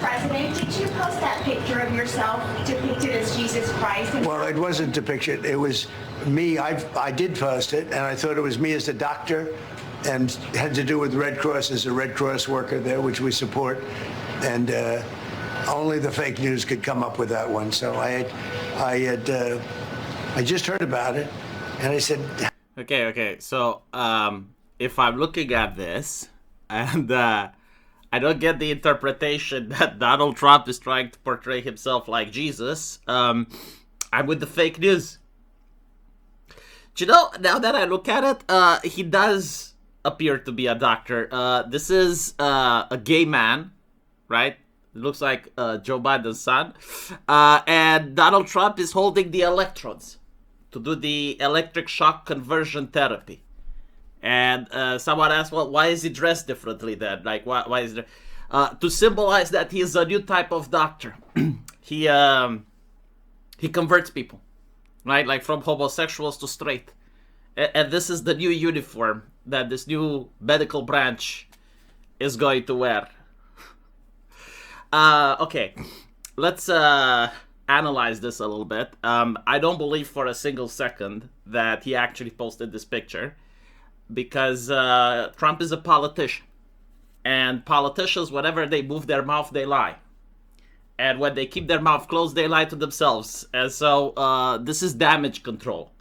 president, did you post that picture of yourself depicted as Jesus Christ? Well, it wasn't depicted. It was me. I did post it, and I thought it was me as a doctor, and had to do with Red Cross as a Red Cross worker there, which we support. And only the fake news could come up with that one. So I just heard about it, and I said, Okay. So if I'm looking at this, and I don't get the interpretation that Donald Trump is trying to portray himself like Jesus, I'm with the fake news. Do you know, now that I look at it, he does appear to be a doctor. This is a gay man, right? It looks like Joe Biden's son. And Donald Trump is holding the electrodes to do the electric shock conversion therapy. And someone asked, well, why is he dressed differently then? Like, why is there... to symbolize that he is a new type of doctor. He converts people, right? Like from homosexuals to straight. And this is the new uniform that this new medical branch is going to wear. Okay, let's analyze this a little bit. I don't believe for a single second that he actually posted this picture, because Trump is a politician. And politicians, whenever they move their mouth, they lie. And when they keep their mouth closed, they lie to themselves. And so this is damage control,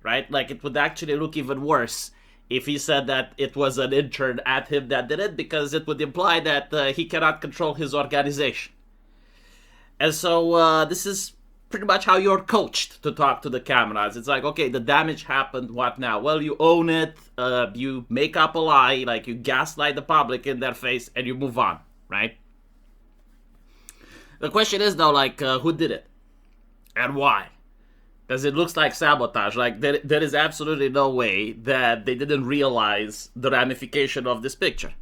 right? Like, it would actually look even worse if he said that it was an intern at him that did it, because it would imply that he cannot control his organization. And so this is pretty much how you're coached to talk to the cameras. It's like, okay, the damage happened, what now? Well, you own it, you make up a lie, like you gaslight the public in their face, and you move on, right? The question is, though, like, who did it? And why? Because it looks like sabotage. Like, there is absolutely no way that they didn't realize the ramification of this picture.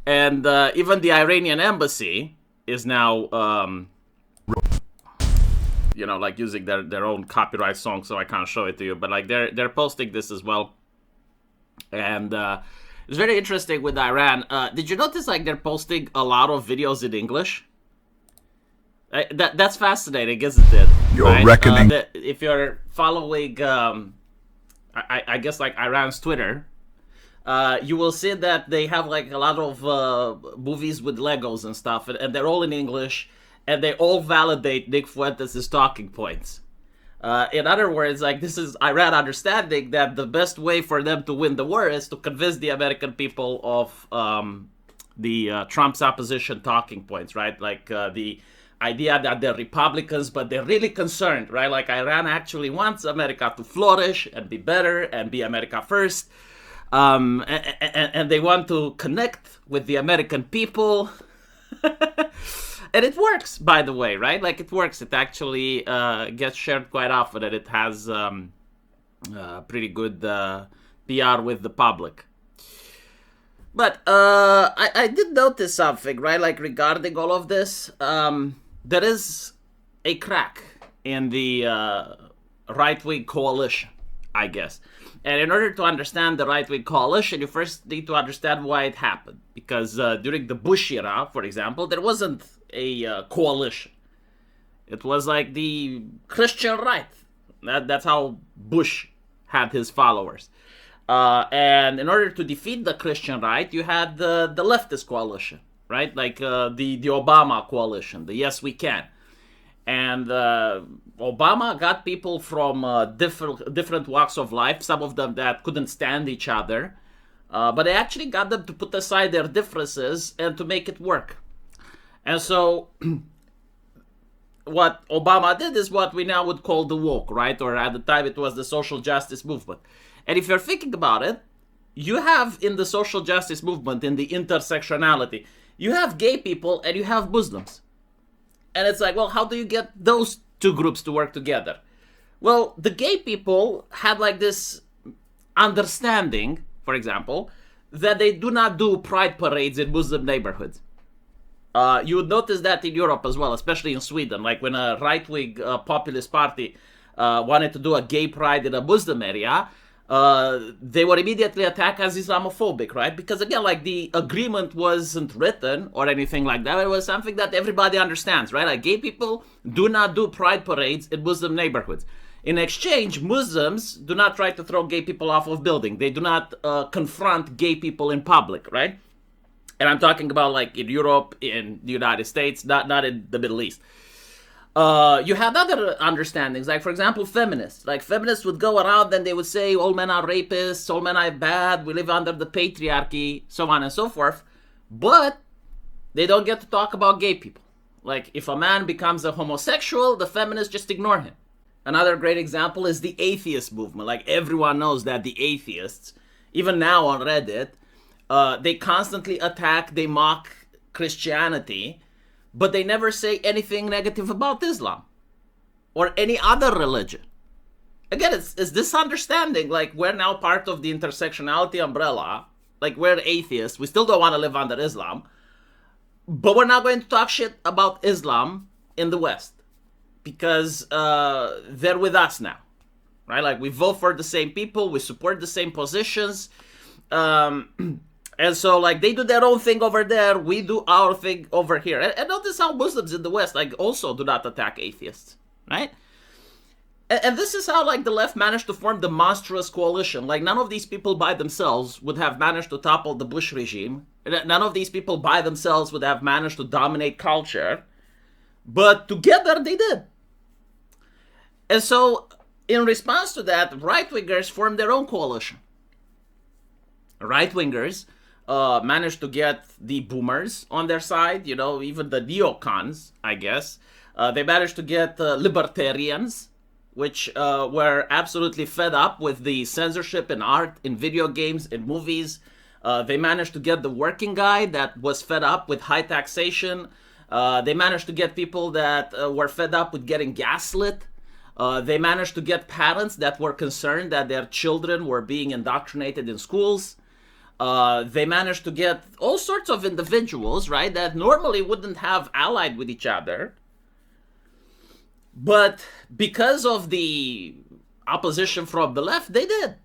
And even the Iranian embassy is now... like using their own copyright song, so I can't show it to you. But like they're posting this as well, and it's very interesting with Iran. Did you notice like they're posting a lot of videos in English? That's fascinating, isn't it? You're right? Reckoning. If you're following, I guess like Iran's Twitter, you will see that they have like a lot of movies with Legos and stuff, and they're all in English. And they all validate Nick Fuentes' talking points. In other words, like, this is Iran understanding that the best way for them to win the war is to convince the American people of the Trump's opposition talking points, right? Like the idea that they're Republicans, but they're really concerned, right? Like, Iran actually wants America to flourish and be better and be America first. And they want to connect with the American people. And it works, by the way, right? Like, it works. It actually gets shared quite often, and it has pretty good PR with the public. But I did notice something, right? Like, regarding all of this, there is a crack in the right-wing coalition, I guess. And in order to understand the right-wing coalition, you first need to understand why it happened. Because during the Bush era, for example, there wasn't a coalition. It was like the Christian right. That's how Bush had his followers. And in order to defeat the Christian right, you had the leftist coalition, right? Like the Obama coalition, the Yes We Can. And Obama got people from different walks of life, some of them that couldn't stand each other. But they actually got them to put aside their differences and to make it work. And so what Obama did is what we now would call the woke, right? Or at the time it was the social justice movement. And if you're thinking about it, you have in the social justice movement, in the intersectionality, you have gay people and you have Muslims. And it's like, well, how do you get those two groups to work together? Well, the gay people had like this understanding, for example, that they do not do pride parades in Muslim neighborhoods. You would notice that in Europe as well, especially in Sweden. Like when a right-wing populist party wanted to do a gay pride in a Muslim area, they were immediately attacked as Islamophobic, right? Because again, like the agreement wasn't written or anything like that. It was something that everybody understands, right? Like gay people do not do pride parades in Muslim neighborhoods. In exchange, Muslims do not try to throw gay people off of buildings. They do not confront gay people in public, right? And I'm talking about like in Europe, in the United States, not in the Middle East. You had other understandings, like for example, feminists. Like feminists would go around and they would say all men are rapists, all men are bad, we live under the patriarchy, so on and so forth. But they don't get to talk about gay people. Like if a man becomes a homosexual, the feminists just ignore him. Another great example is the atheist movement. Like everyone knows that the atheists, even now on Reddit, they constantly attack, they mock Christianity, but they never say anything negative about Islam or any other religion. Again, it's this understanding, like we're now part of the intersectionality umbrella, like we're atheists, we still don't want to live under Islam, but we're not going to talk shit about Islam in the West because they're with us now, right? Like we vote for the same people, we support the same positions, and so, like, they do their own thing over there, we do our thing over here. And notice how Muslims in the West, like, also do not attack atheists, right? And this is how, like, the left managed to form the monstrous coalition. Like, none of these people by themselves would have managed to topple the Bush regime. None of these people by themselves would have managed to dominate culture. But together, they did. And so, in response to that, right-wingers formed their own coalition. Right-wingers managed to get the boomers on their side, you know, even the neocons, I guess. They managed to get libertarians, which were absolutely fed up with the censorship in art, in video games, in movies. They managed to get the working guy that was fed up with high taxation. They managed to get people that were fed up with getting gaslit. They managed to get parents that were concerned that their children were being indoctrinated in schools. They managed to get all sorts of individuals, right, that normally wouldn't have allied with each other. But because of the opposition from the left, they did,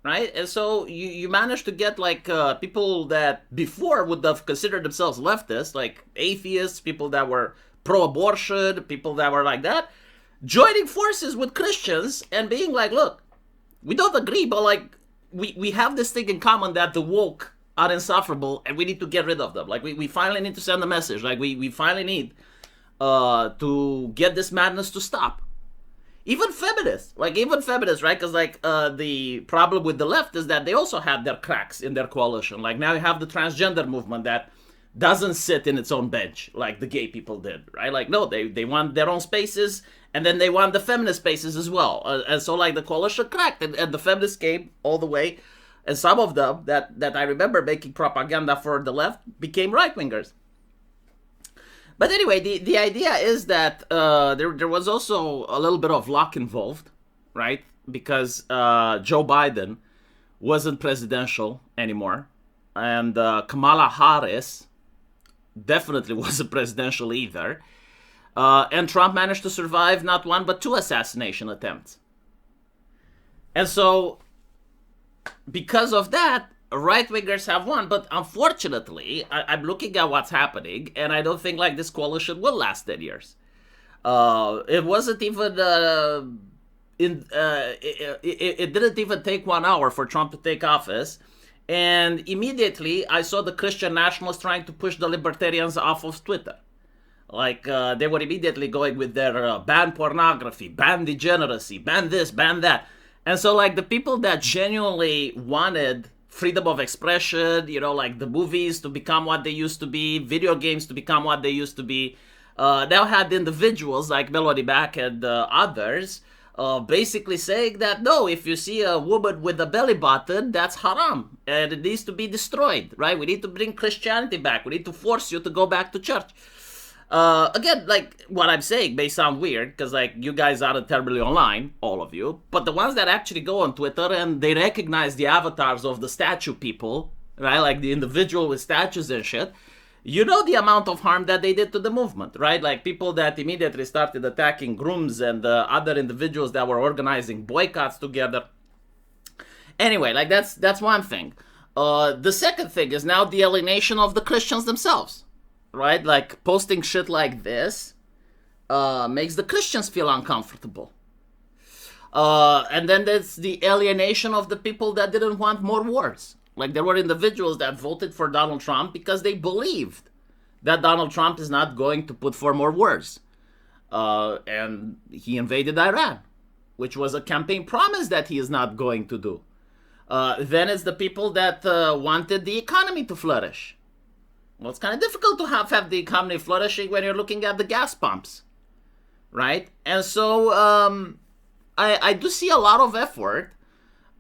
right? And so you managed to get, like, people that before would have considered themselves leftists, like atheists, people that were pro-abortion, people that were like that, joining forces with Christians and being like, look, we don't agree, but, like, we have this thing in common that the woke are insufferable and we need to get rid of them. Like we finally need to send a message. Like we finally need to get this madness to stop. Even feminists, right? Because like the problem with the left is that they also have their cracks in their coalition. Like now you have the transgender movement that doesn't sit in its own bench like the gay people did, right? Like no, they want their own spaces. And then they want the feminist spaces as well. And so, like, the coalition cracked. And the feminists came all the way. And some of them that I remember making propaganda for the left became right-wingers. But anyway, the idea is that there was also a little bit of luck involved, right? Because Joe Biden wasn't presidential anymore. And Kamala Harris definitely wasn't presidential either. And Trump managed to survive not one but two assassination attempts. And so, because of that, right-wingers have won. But unfortunately, I'm looking at what's happening, and I don't think like this coalition will last 10 years. It wasn't even it didn't even take 1 hour for Trump to take office. And immediately, I saw the Christian nationalists trying to push the libertarians off of Twitter. Like, they were immediately going with their ban pornography, ban degeneracy, ban this, ban that. And so, like, the people that genuinely wanted freedom of expression, you know, like the movies to become what they used to be, video games to become what they used to be, now had individuals like Melody Mack and others basically saying that, no, if you see a woman with a belly button, that's haram, and it needs to be destroyed, right? We need to bring Christianity back. We need to force you to go back to church. Again, like, what I'm saying may sound weird, because, like, you guys aren't terribly online, all of you, but the ones that actually go on Twitter and they recognize the avatars of the statue people, right, like the individual with statues and shit, you know the amount of harm that they did to the movement, right? Like, people that immediately started attacking grooms and other individuals that were organizing boycotts together. Anyway, like that's one thing. The second thing is now the alienation of the Christians themselves, right? Like posting shit like this makes the Christians feel uncomfortable. And then there's the alienation of the people that didn't want more wars. Like there were individuals that voted for Donald Trump because they believed that Donald Trump is not going to put for more wars. And he invaded Iran, which was a campaign promise that he is not going to do. Then it's the people that wanted the economy to flourish. Well, it's kind of difficult to have the economy flourishing when you're looking at the gas pumps, right? And so I do see a lot of effort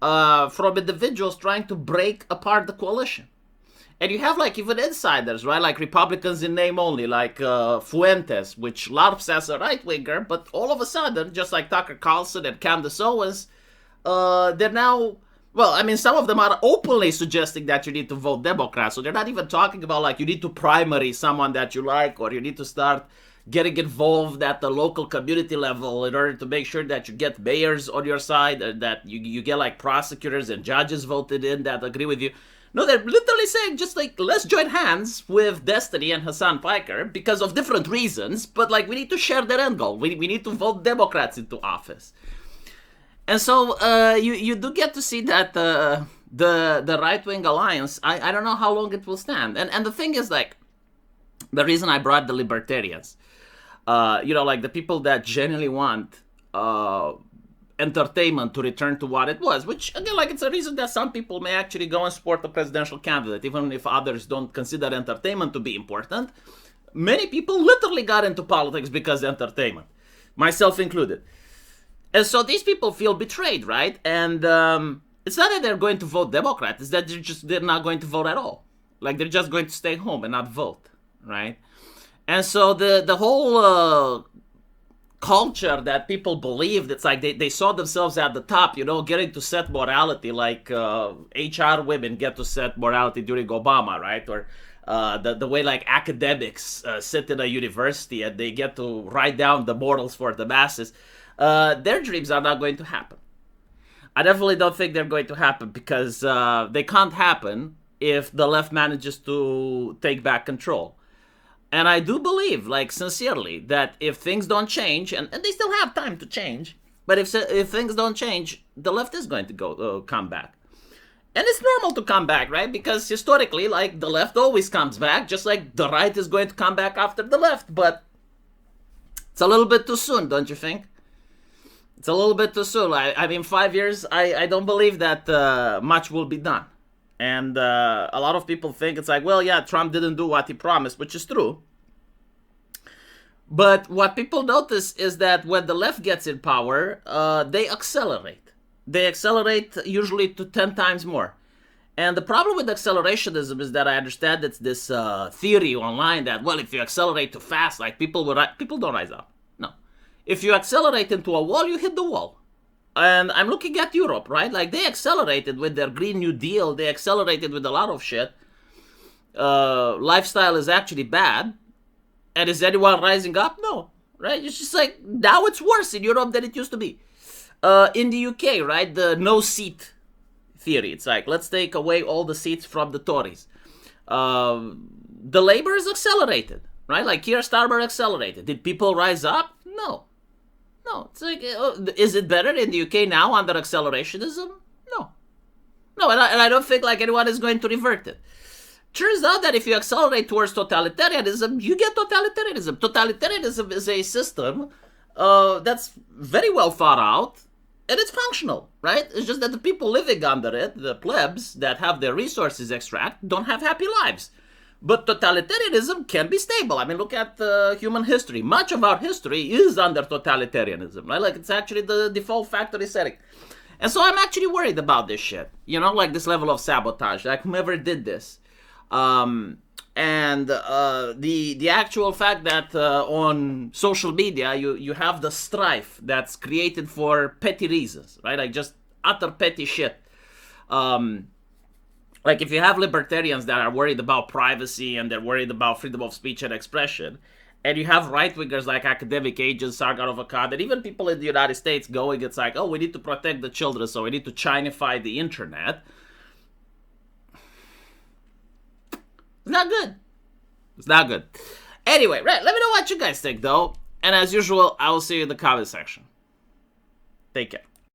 from individuals trying to break apart the coalition. And you have like even insiders, right? Like Republicans in name only, like Fuentes, which LARPs as a right-winger, but all of a sudden, just like Tucker Carlson and Candace Owens, they're now, well, I mean, some of them are openly suggesting that you need to vote Democrat. So they're not even talking about like you need to primary someone that you like, or you need to start getting involved at the local community level in order to make sure that you get mayors on your side, or that you get like prosecutors and judges voted in that agree with you. No, they're literally saying just like, let's join hands with Destiny and Hassan Piker because of different reasons, but like we need to share their end goal. We need to vote Democrats into office. And so you do get to see that the right-wing alliance, I don't know how long it will stand. And the thing is, like, the reason I brought the libertarians, like the people that genuinely want entertainment to return to what it was, which, again, like, it's a reason that some people may actually go and support a presidential candidate, even if others don't consider entertainment to be important. Many people literally got into politics because of entertainment, myself included. And so these people feel betrayed, right? And it's not that they're going to vote Democrat, it's that they're not going to vote at all. Like, they're just going to stay home and not vote, right? And so the whole culture that people believed, it's like they saw themselves at the top, getting to set morality, like HR women get to set morality during Obama, right? Or the way like academics sit in a university and they get to write down the morals for the masses. Their dreams are not going to happen. I definitely don't think they're going to happen because they can't happen if the left manages to take back control. And I do believe, like, sincerely, that if things don't change, and they still have time to change, but if things don't change, the left is going to come back. And it's normal to come back, right? Because historically, like, the left always comes back, just like the right is going to come back after the left. But it's a little bit too soon, don't you think? It's a little bit too soon. I mean, 5 years, I don't believe that much will be done. And a lot of people think it's like, well, yeah, Trump didn't do what he promised, which is true. But what people notice is that when the left gets in power, they accelerate. They accelerate usually to 10 times more. And the problem with accelerationism is that I understand it's this theory online that, well, if you accelerate too fast, like people don't rise up. No. If you accelerate into a wall, you hit the wall. And I'm looking at Europe, right? Like, they accelerated with their Green New Deal. They accelerated with a lot of shit. Lifestyle is actually bad. And is anyone rising up? No, right? It's just like, now it's worse in Europe than it used to be. In the UK, right? The no-seat theory. It's like, let's take away all the seats from the Tories. The Labour is accelerated, right? Like, Keir Starmer accelerated. Did people rise up? No. No, it's like, is it better in the UK now under accelerationism? No. No, and I don't think like anyone is going to revert it. Turns out that if you accelerate towards totalitarianism, you get totalitarianism. Totalitarianism is a system that's very well thought out, and it's functional, right? It's just that the people living under it, the plebs that have their resources extract, don't have happy lives. But totalitarianism can be stable. I mean, look at human history. Much of our history is under totalitarianism, right? Like, it's actually the default factory setting. And so I'm actually worried about this shit. Like this level of sabotage, like whomever did this. And the actual fact that on social media, you have the strife that's created for petty reasons, right? Like just utter petty shit. Like, if you have libertarians that are worried about privacy and they're worried about freedom of speech and expression, And you have right-wingers like academic agents, Sargon of Akkad, and even people in the United States going, it's like, oh, we need to protect the children, so we need to Chinify the internet. It's not good. It's not good. Anyway, right, let me know what you guys think, though. And as usual, I will see you in the comment section. Take care.